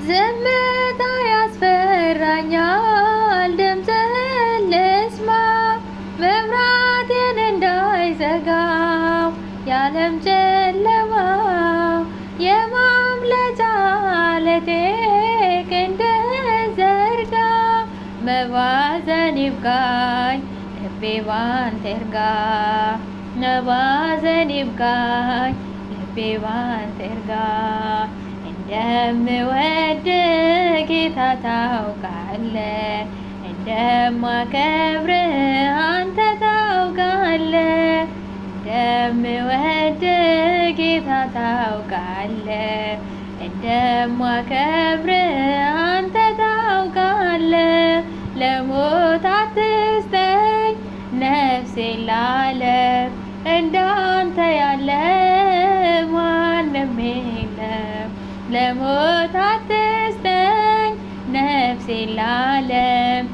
ዝምታ ያስፈራኛል ድምፅህን ልስማ መብራቴን እንዳይዘጋው የዓለም ጨለማ የማምለጫ ዓለቴ ክንድህን ዘርጋ መባዘን ይብቃኝ ልቤ ባንተ ይርጋ መባዘን ይብቃኝ ልቤ ባንተ ይርጋ እንደምወድ ጌታ ታውቃለህ እንደማከብርህ አንተ ታውቃለህ እንደምወድ ጌታ ታውቃለህ እንደማከብርህ አንተ ታውቃለህ ለሞት አትስጠኝ ነፍሴን ለዓለም እንዳንተ ያለ ማንም የለም ለሞት አትስጠኝ ነፍሴን ለዓለም